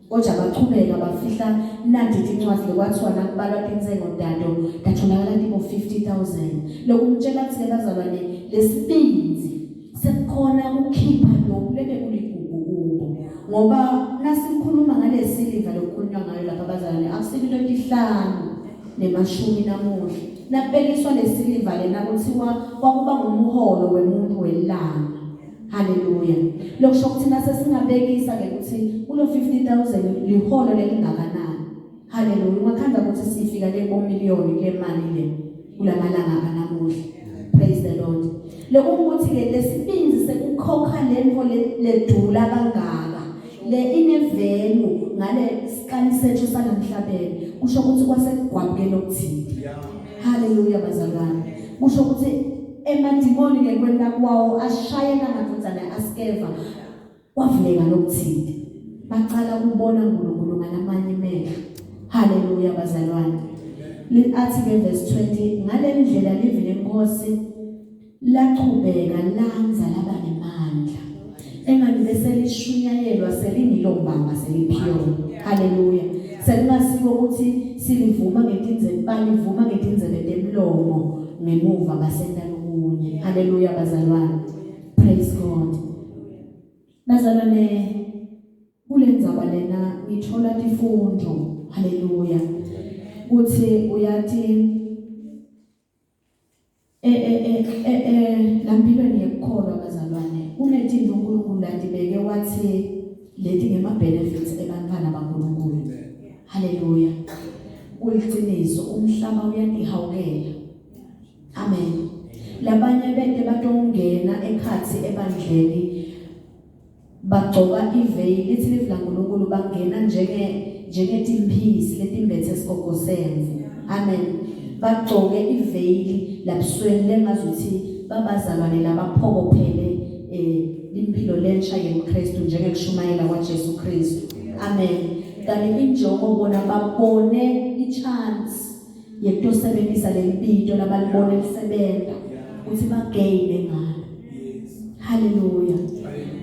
Kodwa baqhubeka bafihla nandithi incwadi lokwathiwa nakubalwa insengo ndado datholakala ndipo 50,000. Lokumtshela ukuthi bazalwane lesibinzi sekukhona ukukhipha lokhu lebe kuligugu kubo. Ngoba nasikhuluma ngale silver lokukhulunywa ngayo lapha bazalwane akusibilo lihlanu nemashumi namuhla. Nakubekiswa lesiliva lena kuthiwa kwakuba ngumholo wemuntu welanga. Haleluya. Lokusho ukuthi nasesingabekisa ke ukuthi kulo 50,000 liholo lelingakanani. Haleluya. Ungakhanda ukuthi sifika le 4 million kule mali le kulamalanga anamuhla. Praise the Lord. Lokuthi ke lesibinzi sekukhokha lento ledula kangaka. Le inevelu ngale sikani sethu sanamhlabeni kusho ukuthi kwasekugwabukela okuthile. Haleluya bazalwane. Kusho ukuthi emadimoni ngekwenta kwawo ashayela amadodana askeva kwavuleka lokuthile. Baqala ukubona uNkulunkulu ngalamanye imehlo. Haleluya bazalwane. Athi ke verse 20 ngalendlela livile inkosi laqhubeka lanza laba nemandla. Engathi bese lishunyayelwa selinilombamba seliphiyo. Haleluya. Selingasiko ukuthi silivuma ngetinzebe balivuma ngetinzebe temlomo ngemuva basenda lokunye. Haleluya bazalwane. Praise God. Bazalwane kulendzaba lena ngithola ifundo. Haleluya. Kuthi uyathi lampilweni yekukholwa bazalwane kunezinto uNkulunkulu ladibeke wathi leti ngema benefits ebantwana baNkulunkulu. Haleluya. Kuliqiniso umhlaba uyatihawukela. Amen. Labanye bente batongena ekhathi ebandleni bagcoka iveil lithi livla uNkulunkulu bangena njengetimphisi letimbethe esigogoseni. Amen. Bagcoke iveil labusweni lengazuthi babazalwane labaphokophele impilo lensha yeKristu njengekushumayela kwaJesu Kristu. Amen. Kanti injongo bona babone ichance yekutosebenzisa lempilo labalibona lisebenza ukuthi bagaine ngalo. Haleluya.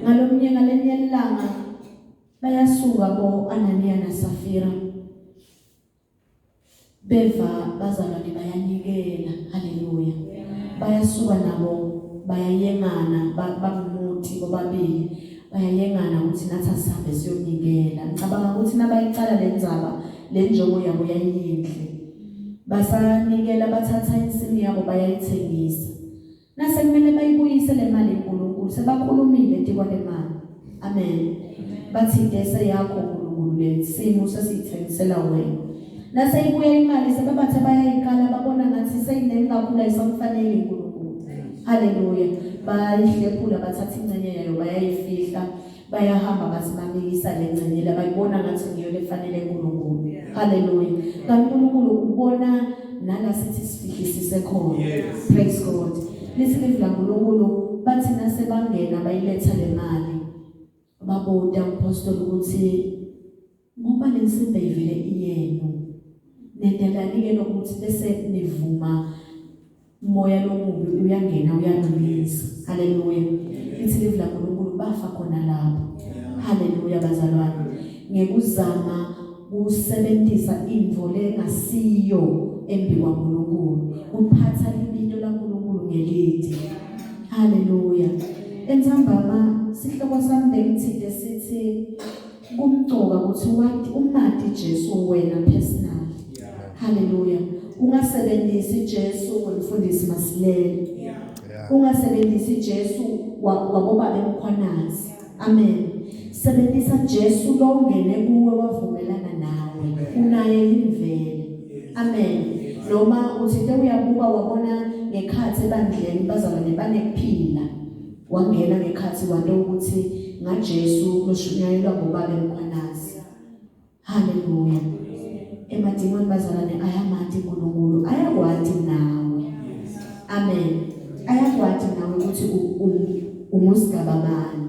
Ngalomnyaka lenyelanga bayasuka bo Anania na Safira beva bazalwane bayanikela. Haleluya. Bayasuka nabo bayayengana bakumuthi bobabili bayayengana ukuthi nathi asabe siyonikela. Ngicabanga ukuthi nabayiqala lendzaba lenjongo yabo yayinhle. Basanikela bathatha insimi yabo bayayithengisa. Nase kumele bayibuyise le mali eNkulunkulu sebakhulumile tikwa le mali. Amen. Bathi dese yakho uNkulunkulu lesimo sesithengisela wena. Nase ibuya imali sebabathe bayayiqala babona ngathi seyinengi kakhulu ayisamfanele uNkulunkulu. Haleluya. Bayihlephula bathatha ingcenye yayo bayayifihla bayahamba basimamikisa lengcenye labayibona ngathi ngiyo lefanele uNkulunkulu. Haleluya. Kanti uNkulunkulu ubona nala sithi sifihlisise khona. Praise God. Lithi livla uNkulunkulu bathi nase bangena bayiletha le mali baboda umpostoli ukuthi ngoba lensimbi ivele iyenu nendelanike lokuthi bese nivuma umoya lomubi uyangena uyanqinisa. Haleluya. Lithi livla uNkulunkulu bafa khona lapho. Haleluya bazalwane. Ngekuzama kusebenzisa indvo lengasiyo embi kwaNkulunkulu uphatha impilo laNkulunkulu ngelidi. Haleluya. Entsambama sihloko sami bengithide sithi kumcoka ukuthi wathi umati Jesu wena personal. Haleluya. Ungasebenzisi Jesu ngumfundisi Masilele. Ungasebenzisi Jesu waboba emkhwanazi. Amen. Sebenzisa Jesu longene kuwe wavumelana nawe unaye imvelo. Amen. Noma uthi uyabuka wabona ngekhathi ebandleni bazalwane banekuphila wangena ngekhathi wanto ukuthi ngaJesu loshunyayelwa ngobaba emkhwanazi. Haleluya. Emadimoni bazalwane ayamathi uNkulunkulu ayakwazi nawe. Amen. Ayakwazi nawe ukuthi umusigaba bani.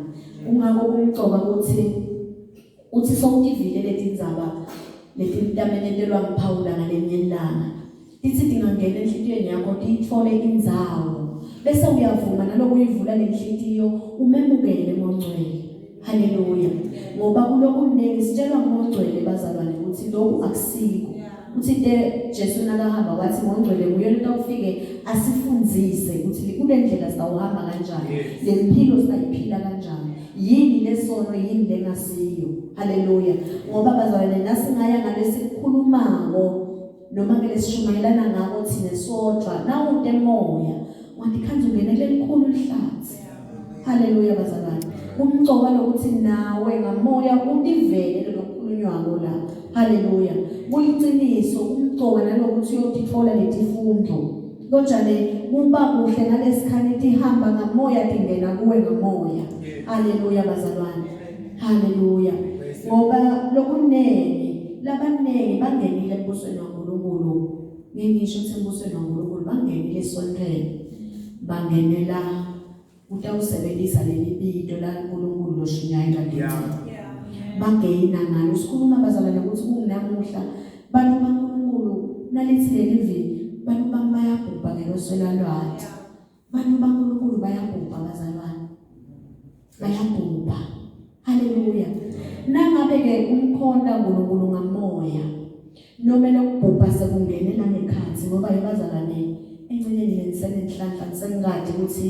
Ungako kumcoka uthi sowutivile letindzaba letintamenetelwa ngPaula ngalenyelanga. Lithi dingangena enhlitiyweni yakho tithole indzawo. Bese uyavuma naloko uyivula lenhlitiyo umemukele moNgcwele. Haleluya. Ngoba kuloko kunenge sitshelwa ngoNgcwele bazalwane ukuthi lokhu akusiko. Uthi Jesu nakahamba wathi ngoNgcwele nguye lotawufike asifundzise ukuthi kule ndlela sitawuhamba kanjani. Lempilo sitayiphila kanjani. Yini lesono yini lengasiyo. Haleluya. Ngoba bazalwane nasingaya ngalesikhulumako noma ngelesishumayelana ngako thina sodwa nawu demoya wathi khanze ungenele likhulu lihlathi. Haleluya bazalwane. Kumcoka lokuthi nawe ngamoya utivele lokukhulunywako la. Haleluya. Kuliqiniso kumcoka nalokuthi uyotithola letifundo. Konjane kuba kuhle ngalesikhathi ihamba ngamoya tingena kuwe ngamoya. Haleluya bazalwane. Haleluya. Ngoba lokunene labanengi bangenile embusweni kaNkulunkulu. Ngisho ukuthi embusweni kaNkulunkulu bangenile esontweni. Bangenela utawusebenzisa leli bido la uNkulunkulu loshinyayo kanti. Bangena ngalo sikhuluma bazalwane ukuthi kunnamuhla bantu baNkulunkulu nalithi leli vini bantu bayabhubha ngeloswela lwathi. Bantu baNkulunkulu bayabhubha bazalwane. Bayabhubha. Haleluya. Nangabe ke umkhonto uNkulunkulu ngamoya nomele ukubhubha sekungenela ngekhathi ngoba ibazalwane engcineni lenhlanhla sengathi ukuthi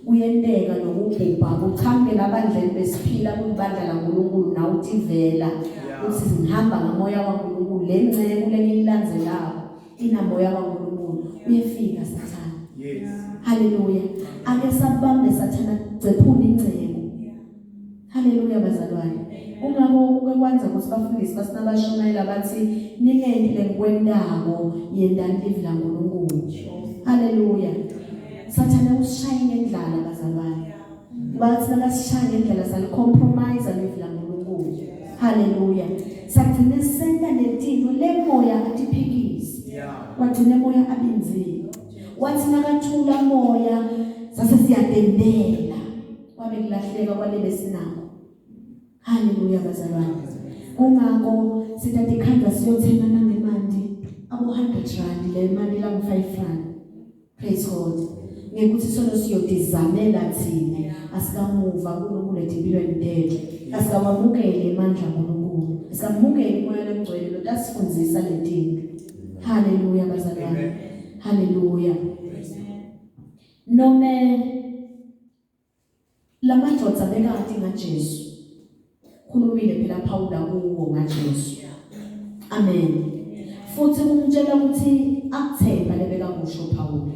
uyenteka nokubhubha kuchamke labandleni besiphila kubandla kaNkulunkulu na uthi vela uthi sihamba ngamoya kaNkulunkulu lenceke kulenilandzelako inamoya kaNkulunkulu uyefika sathana. Yes. Haleluya. Ake sabambe sathana cephula inceke. Haleluya bazalwane. Ungako kukwenza ukuthi bafundise basinabashumayela bathi ningendile ngokwendabo yendani live la uNkulunkulu. Haleluya. Sathana usishaya ngendlala bazalwane. Bathi nakasishaya ngendlala sal compromise live la uNkulunkulu. Haleluya. Sagcina senta letino lemoya atiphikisi. Wagcina moya abinzile. Wathi nakathula moya sase siyatendela. Wabe kulahleka kwalebe sinako. Haleluya bazalwane. Kungako sithatha ikhanda siyothenga nangemandi abo 100 rand le mali la 5 rand. Praise God. Ngekuthi solo siyodizamela thina asikamuva kunokulethe impilweni tethu. Asikawamukele amandla kaNkulunkulu. Asamukele moya lengcwele lo tasifundisa letinto. Haleluya bazalwane. Haleluya. Nome la madoda bekade ngaJesu. Khulumile phela Paula kuwo ngaJesu. Amen. Futhi umtshela ukuthi akuthemba lebeka kusho Paula.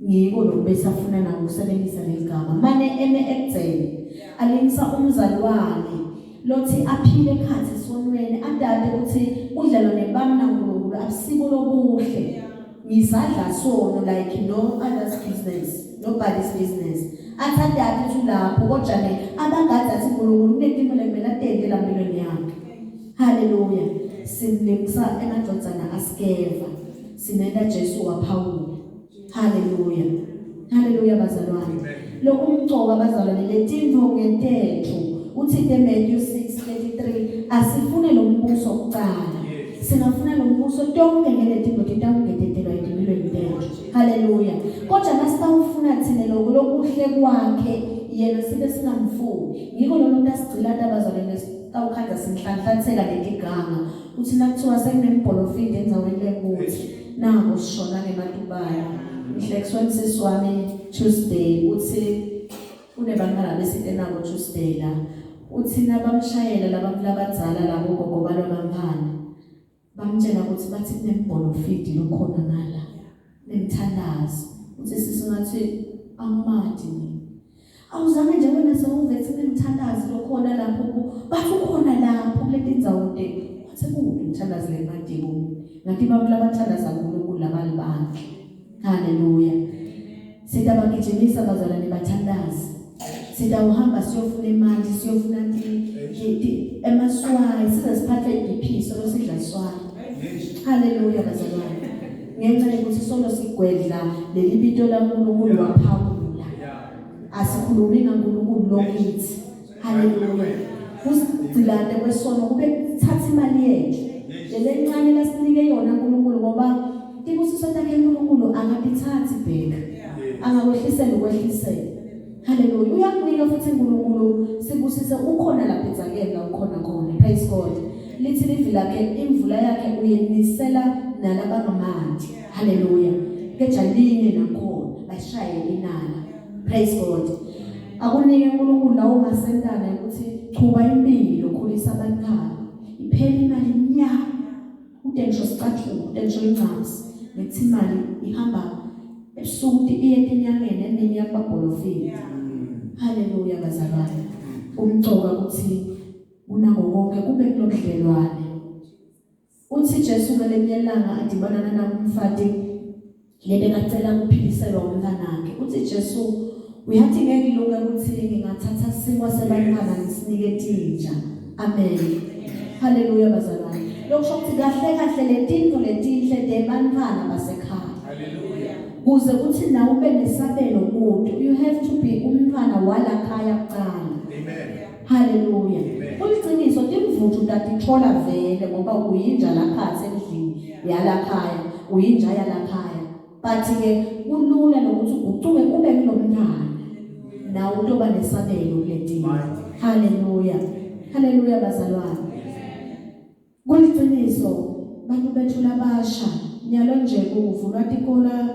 Ngiko lokubesafuna na ukusebenzisa leligama. Mane ekutheni alingisa umzalwane lothi aphile ekhathi sonweni adade ukuthi udlalo nebamna uNkulunkulu abusiko lobuhle. Ngizadla sono like no other's business, nobody's business. Athanda athi lapho kodwa ne abangada athi uNkulunkulu kunetimela kumele atendela empilweni yakhe. Haleluya. Simlengisa emadlodzana askeva. Sinenda Jesu wa Paul. Haleluya. Haleluya bazalwane. Lokumcoka bazalwane letinto ngentetho. Uthi Matthew 6:33 asifune lo mbuso kuqala. Singafuna lo mbuso tonke ngeletinto titawungetetelwa empilweni yethu. Haleluya. Kodwa nasitawufuna thina lokuhle kwakhe yena sibe singamfuni. Ngiko lo ntasigcila abazalwane sitawukhanda sinhlanhlathela letiganga. Uthi nakuthiwa sekunembholofidi enzaweni lekuthi nako sishona ngematubaya. Ngihlekiswa sisi wami Tuesday uthi kunebantwana besite nabo Tuesday la. Uthi nabamshayela labadzala labo gogo balomamphana. Bamtshela ukuthi bathi kunembholofidi lokhona ngala. Nemthandazo. Uthi sisingathi angimadi mina. Awuzange nje wena sewuvethi nemthandazo lokhona lapho bathi ukhona lapho kuletindzawo te. Sekuphi umthandazo lemadi kubo. Ngathi abantu labathandaza uNkulunkulu labalibandla. Haleluya. Sitabagijimisa bazalwane bathandaza. Sitawuhamba siyofuna imali, siyofuna emaswayi, sizasiphatha iBP solo sidla swali. Haleluya bazalwane. Ngenxa yokuthi solo sigwedla leli bito laNkulunkulu waphawula. Asikhulumi ngaNkulunkulu lokithi. Haleluya. Kusigcilane kwesono kube thatha imali yethu. Lelencane lasinike yona uNkulunkulu ngoba ibusiso takhe uNkulunkulu angabithathi bheka. Angakwehlisela ukwehlisela. Haleluya. Uyakunika futhi uNkulunkulu sibusise ukhona lapha enzakeni la ukhona khona. Praise God. Lithi livi lakhe imvula yakhe uyenisela nalabangamanzi. Haleluya. Kejaline nakhona bashaye inala. Praise God. Akunike uNkulunkulu lawo masentana ukuthi chuba impilo khulisa abantwana. Iphela imali nya. Udengisho sicathulo, udengisho incapsi. Ngithi imali ihamba ebusuku iye etinyangeni emini yakwaBholofini. Haleluya bazalwane. Umcoka ukuthi unako konke kube kulodlelwane. Uthi Jesu ngelemnyelanga adibana namfati lebekacela ukuphiliselwa umntanakhe. Uthi Jesu uyathi ngekilunga ukuthi ngingathatha sikwa sebantwana ngisinike tinja. Amen. Haleluya bazalwane. lokusho ukuthi kahle kahle letinto letihle debantwana basekhaya. Hallelujah. Kuze uthi nawe ube nesabelo kude, you have to be umntwana walakhaya kuqala. Amen. Hallelujah. Amen. Kuliqiniso timvuthu tatithola vele ngoba uyinja lakhathe endlini yalakhaya, uyinja yalakhaya. But ke kulula nokuthi ugucuke ube kulomntwana. Nawe utoba nesabelo kuletinto. Hallelujah. Hallelujah bazalwane. Kuliqiniso bantu bethu labasha nyalo nje kuvulwa tikola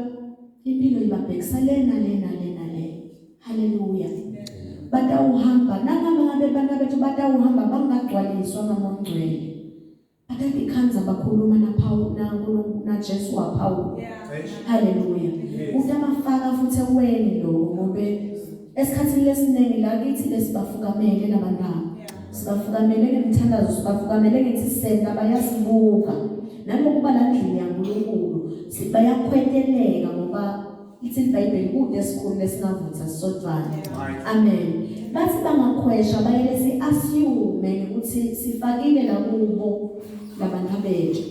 impilo ibabhekisa lena. Hallelujah. Batawuhamba nangabe bana bethu batawuhamba bangagcwaliswa ngomongcwele. Batadikhanza bakhuluma na Jesu waphawu. Hallelujah. Utamafaka futhi eweni lokho ngoba esikhathini lesiningi la kithi lesibafukamele nabantwana. Sibafukamele ngemthandazo, sibafukamele ngethisenda bayasibuka. Nanokuba la ndlini yaNkulunkulu sibayakhweteleka ngoba ithi iBhayibheli kude esikhulu lesingavutha sisodwana. Amen. Bathi bangakhwesha bayele si-assume ukuthi sifakile la kubo labantu bethu.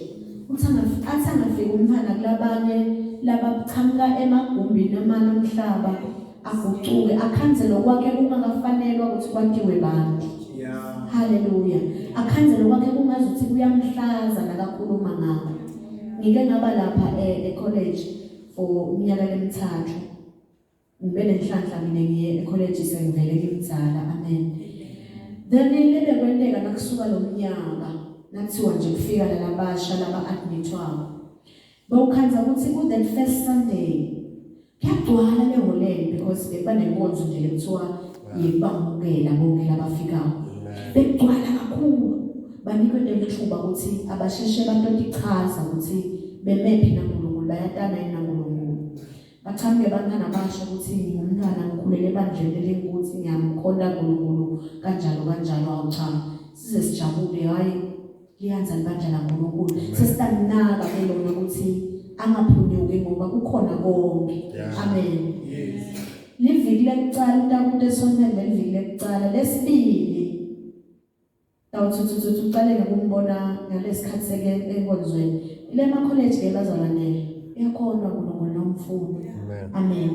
Athi angafika umfana kulabanye labachamuka emagumbini amanye omhlaba agucuke akhanzele kwakhe kungakafanelwa ukuthi kwatiwe bantu. Hallelujah. Akhanzele kwakhe kungazuthi kuyamhlaza nakakhuluma ngakho. Ngike ngaba lapha e-college for iminyaka emithathu. Ngibele nhlanhla mina ngiye e-college sengivele ngimzala. Amen. Then lebe kwenteka nakusuka lo mnyaka nakuthiwa nje kufika labasha laba-admitwako. Bawukhanza ukuthi ku that first Sunday kuyagcwala leholele because bebanenkonzo nje lekuthiwa yibamukela bonke labafikayo. Bekugcwala kakhulu. Banikwe ithuba ukuthi abasheshe bantu ichaza ukuthi bemephi naNkulunkulu bayatana naNkulunkulu. Bathambe bantwana basho ukuthi ngumntwana ngikhulele ebandleni lenkuthi ngiyamkhonda uNkulunkulu kanjalo awucha. Size sijabule hayi liyanza libandla laNkulunkulu. Sesitanaka belona ukuthi angaphunyuki ngoba kukhona konke. Amen. Yes. Liviki lekucala utakude sonke leviki lekucala lesibili. Tawuthuthu uqale ngokumbona ngalesikhathi seke enkonzweni. Le ma college ke bazalwane iyakhona uNkulunkulu nomfundo. Amen.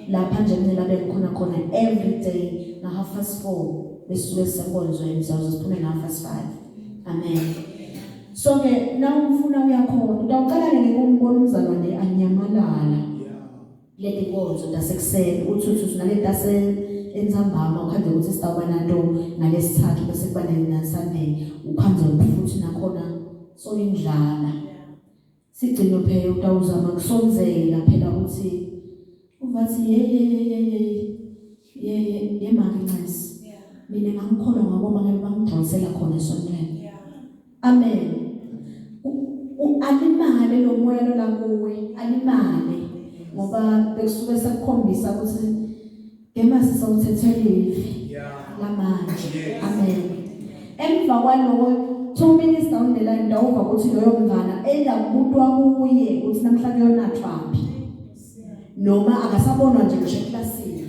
Lapha nje mina bekhona every day na 4:30 besuke senkonzweni sizophume na 5:30. Amen. So ke na ufuna uyakhona utawuqala ngekumbona umzalwane anyamalala. Leti konzo tasekuseni uthuthu nale tase enzambama ukhanze ukuthi sitawuba nanto ngalesithathu bese kuba na Sunday ukhanze futhi nakhona so indlala sigcino phela utawuzama kusonzela phela ukuthi uvathi ye makinqisi mina ngangikholwa ngaboma ngeke bangidrosela khona esontweni. Amen. Alimale lo moya lo la kuwe alimale ngoba bekusuke sekukhombisa ukuthi ngemasi sawuthethelile lamanje. Amen. Emva kwaloko 2 minutes down the line ndawuva ukuthi loyo mngana engakubutwa kuye ukuthi namhlanje yonathwaphi noma akasabonwa nje ngisho eklasini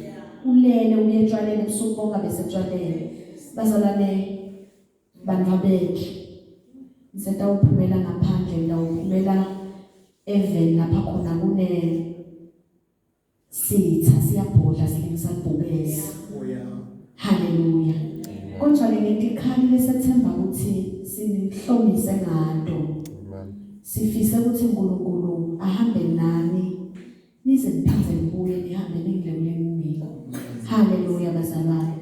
ulele uyetshwaleni ebusuku bonke bese etshwaleni. Bazalwane bantu bethu ngisentawuphumela ngaphandle ndawuphumela even lapha khona kune sitha siyabhodla silingisabhubesi. Hallelujah. Konjalo ngentikhali lesethemba ukuthi sinihlomise nganto. Sifise ukuthi uNkulunkulu ahambe nani nize niphize nibuye nihambe ningilewule ngumiko. Hallelujah bazalwane.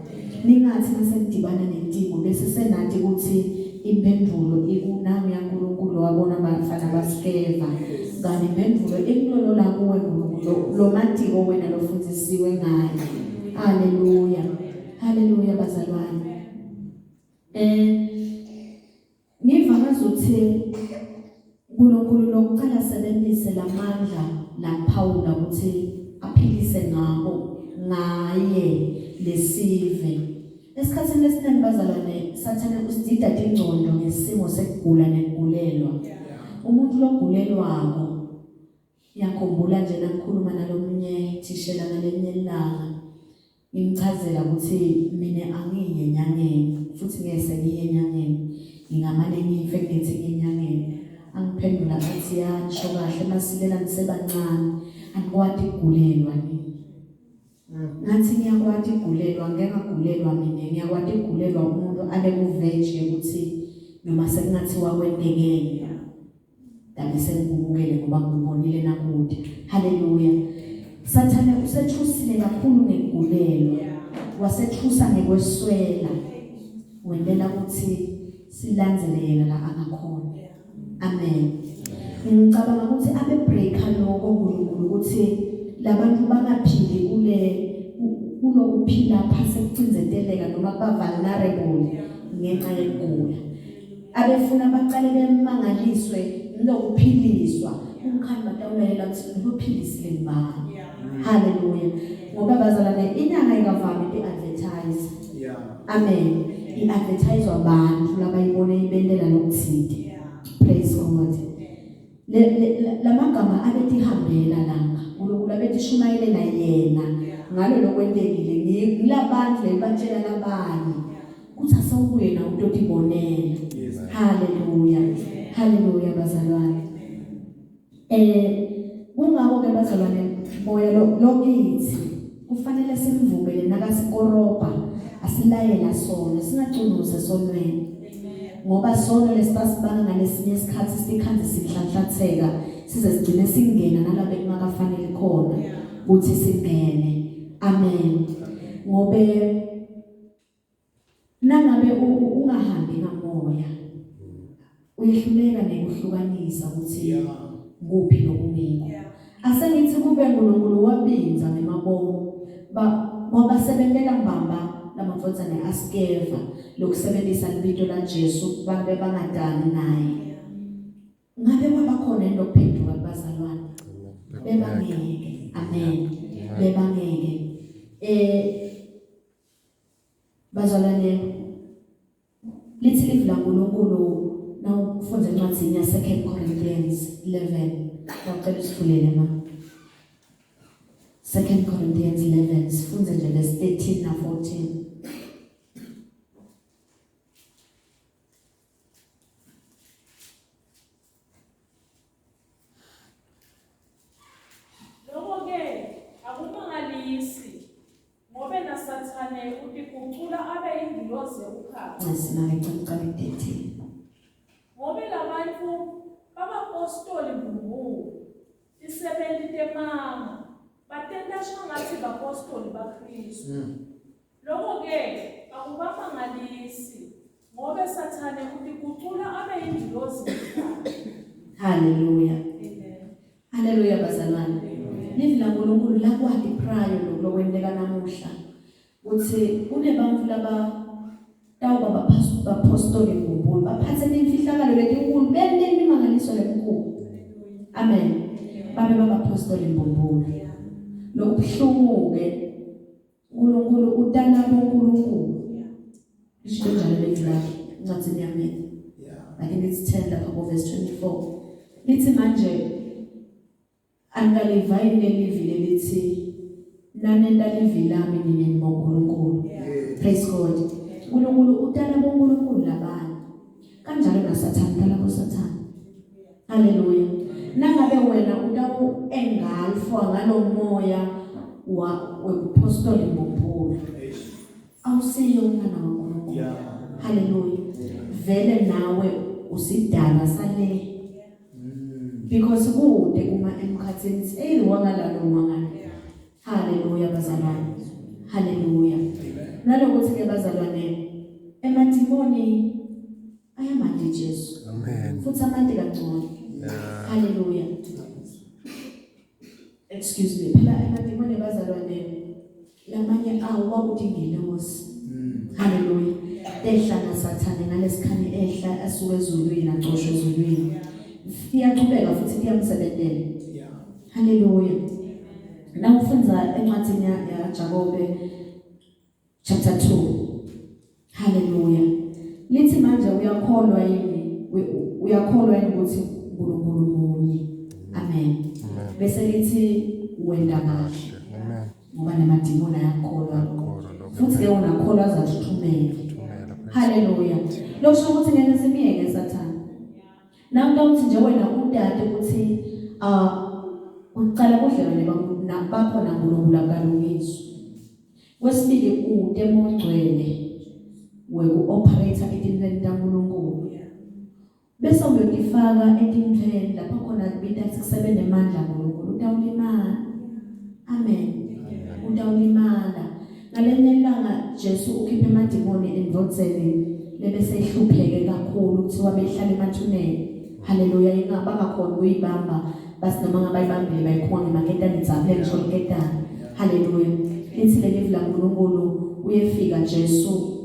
Ningathi nasedibana nentimo bese senathi ukuthi impendulo ikunami yaNkulunkulu wabona abafana basikeva. Ngani impendulo ikulolo la kuwe uNkulunkulu lo matiko wena lofundzisiwe ngaye. Hallelujah. Hallelujah bazalwane. Ngivanga ukuthi uNkulunkulu lokuqala sebenzise lamandla laphawula ukuthi aphilise ngabo ngaye lesive. Esikhathini lesiningi bazalwane sathana usidida ingcondo ngesimo sekugula nekugulelwa. Umuntu logulelwako yakhumbula nje nakhuluma nalomunye thishela ngalenye ilanga ngimchazela ukuthi mina angiye enyangeni futhi ngese ngiye enyangeni ngingamane ngife ngithi ngenyangeni angiphendula athi yanisho kahle masilela ngisebancane angikwati igulelwa nini ngathi ngiyakwati igulelwa ngeke ngagulelwa mina ngiyakwati igulelwa umuntu ale kuveje ukuthi noma sekungathiwa kwentekene dale sengibukele ngoba ngibonile nakude haleluya sathane usethusile kakhulu ngegulelwa wasethusa ngekweswela wendela ukuthi silandzele yena la angakhona amen ngicabanga ukuthi abe breaker lokho uNkulunkulu ukuthi labantu bangaphili kulokuphila phase kucinzeteleka noma kuba vulnerable ngenxa yegula abefuna baqale bemangaliswe lokuphiliswa umkhandi batawulela ukuthi luphilisile ngibani haleluya ngoba bazalwane inyanga ikavami i-advertise amen i-advertise abantu labayibone ibendela lokuthide praise God lamagama abetihambela langa uNkulunkulu abetishumayela yena ngalo lokwentekile ngilabantu lebatshela labanye kuthi asawubuye na utotibonela haleluya haleluya bazalwane kungako ke bazalwane moya lokithi kufanele simvumele nakasikoroba asilayela sona singacunuze sonweni ngoba sona lesibanga ngalesinye isikhathi sikhanje sihlahlanhletheka size sigcine singena nalabe kungakafanele khona uthi singene amen ngobe nangabe ungahambi ngamoya uyehluleka nekuhlukanisa ukuthi kuphi lokungekho asengithi kube uNkulunkulu wabinza ngemabomo ngoba sebentela mbamba lamafozane askeva lokusebenzisa libito la Jesu babe bangadani naye ngabe kwabakhona into kuphenduka bazalwane bebangeke amen bebangeke bazalwane lithi livla uNkulunkulu nawufunza incwadi ya 2 Corinthians 11 ngicela sifulele ma 2 Corinthians 11 sifunze nje verse 13 na 14 ngobe labantu babapostoli mbubu isebelite mama batenda shangathi bapostoli baKristu lokho ke akubamangalisi ngobe sathane ukuthi kucula abe ingilosi haleluya haleluya bazalwane livila uNkulunkulu la kwadi prior lokwenteka namuhla uthi kunebantu laba tawuba bapostoli mbumbulu baphathe imfihlakalo lenkulu benemimangaliso lemkhulu amen babe babapostoli mbumbulu lokubuhlungu ke uNkulunkulu udala boNkulunkulu isho njalo lezilapha incwadi yami like it's 10 lapha ku verse 24 lithi manje angalivayile livile lithi nanenda livilami nini boNkulunkulu praise God uNkulunkulu udala boNkulunkulu labantu kanjalo naSathane udala boSathane haleluya nangabe wena utawu engalfwa ngalomoya wepostoli mbumbulu awusiyo umntana kaNkulunkulu haleluya vele nawe usidala sale because kude uma emkhathini eyiwangala wangala haleluya bazalwane haleluya nalokuthi ke bazalwane emadimoni ayamande Jesu amen futhi amande kancane haleluya excuse me phela emadimoni bazalwane lamanye awakudingelosi haleluya ehlana sathane ngalesikhani ehla asuke ezulwini acoshwe ezulwini iyaqhubeka futhi iyamsebenzela haleluya nawufunza encwadini yaJakobe chapter 2 haleluya lithi manje uyakholwa yini ukuthi uNkulunkulu munye amen bese lithi wenda kahle amen ngoba namadimoni ayakholwa futhi ke unakholwa azathuthumela Haleluya. Lokho ukuthi ngeke simiyeke sathana. Nawuthi nje wena udade ukuthi uqala kudlelwane bakhona uNkulunkulu akalungiswa. Kwesibili udemo ogcwele weku-operator etindleni kaNkulunkulu. Bese uyodifaka etindleni lapho khona kubita sikusebe nemandla kaNkulunkulu utawulimala. Amen. Utawulimala. Ngalenye ilanga Jesu ukhiphe amadimoni endvodzeni lebese ihlupheke kakhulu kuthiwa behlala emathuneni. Haleluya. Ingabanga uyibamba basi noma ngabayibambile bayikhona emaketani dzaphe ngisho iketani. Haleluya. Lithi leli vila uNkulunkulu uyefika Jesu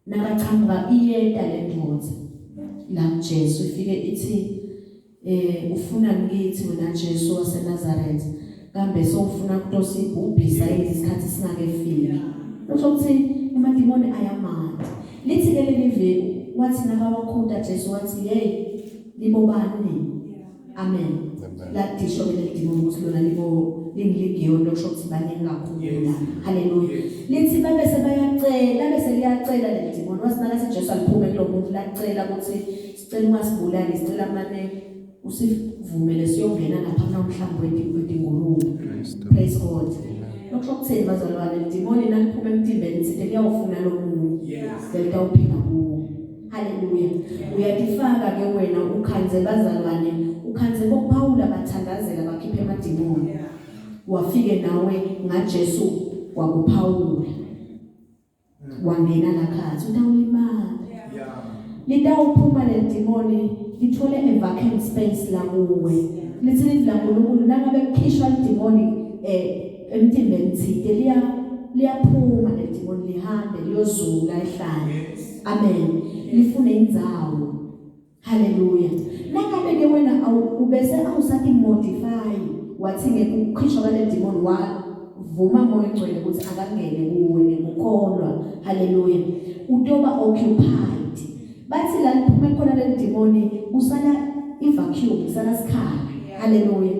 nakaqhamuka iyeda lendvodza la Jesu ifike ithi ufuna ngithi wena Jesu waseNazaretha kambe sowufuna kutosibhubhisa isikhathi singakefiki. Lokho kuthi amadimoni ayamandla. Lithi ke leli veli wathi nakawakhonda Jesu wathi hey libo bani. Amen. La disho leli dimoni ukuthi lona libo lingilegion lokusho ukuthi baningi kakhulu. Haleluya. Lithi bese bayacela bese liyacela leli dimoni wasinaka Jesu aliphume kulo muntu lacela ukuthi sicela ungasibulali sicela manje usivumele siyongena lapha namhlanje wedingulumo. Praise God. Lokho kutheni bazalwane idimoni naliphuma emtimbeni sithi liyawufuna lo muntu. Selitawuphika kuwo. Haleluya. Uyadifaka ke wena ukhanze bazalwane ukhanze boPaul abathandazela bakhiphe amadimoni. Wafike nawe ngaJesu wakuPaul. Wangena lakhathi utawulimala. Litawuphuma ledimoni lithole evacant space la kuwe. Lithi livila uNkulunkulu nangabe kukhishwa idimoni emtimbeni thide liyaphuma ledimoni lihambe liyozula ehlane. Amen. Lifune indzawo. Haleluya. Nangabe ke wena ubese awusathi modify wathi ngekukhishwa kwale demon wavuma moya ngcwele ukuthi akangene kuwe ngokukholwa. Haleluya. Utoba occupied. Bathi la liphuma khona le demon usala vacuum usala sikhala. Haleluya.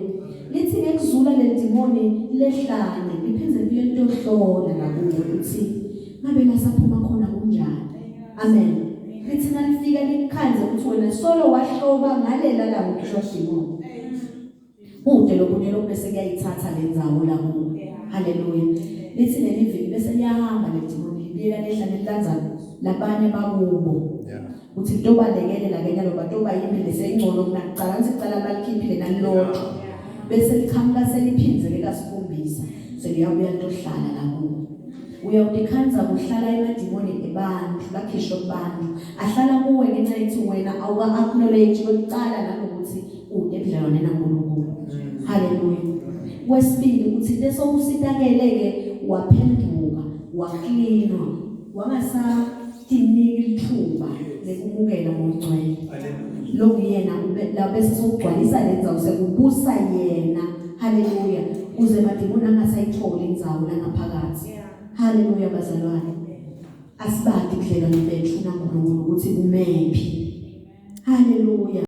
Lithi ngekuzula le demon lehlane lipheze liyentohlola la kuwe ukuthi ngabe lasaphuma khona kunjani. Amen. Lithi nalifika likhanze ukuthi wena solo wahloba ngalela la ngishwa demon. Ude lokunye lokubese kuyayithatha lendzawo la kuwe. Haleluya. Lithi leli viki bese liyahamba le demon libika lehlane lilanza labanye bakubo. Uthi ntoba lekelela ke nyalo batoba yimpile seyingcono kunakuqala ngisicala balikhiphile nalilodwa bese liqhamuka seliphinzele kasikhombisa seliyabuya ntohlala la kuwe. Uyawudikhanza kuhlala emadimoni ebantu bakhishwe kubantu ahlala kuwe ngenxa yokuthi wena acknowledge kokuqala nalokuthi ude ebudlelwane naNkulunkulu. Haleluya. Kwesibili uthi leso usitakeleke waphenduka waklinwa wangasatiniki lithuba lekumukela ngongcwele. Lokhu yena la bese sokugcwalisa lenza usekubusa yena. Haleluya. Uze madimoni angasayitholi indzawo la ngaphakathi. Haleluya bazalwane. Asibadi kudlela nebethu naNkulunkulu ukuthi umephi. Haleluya.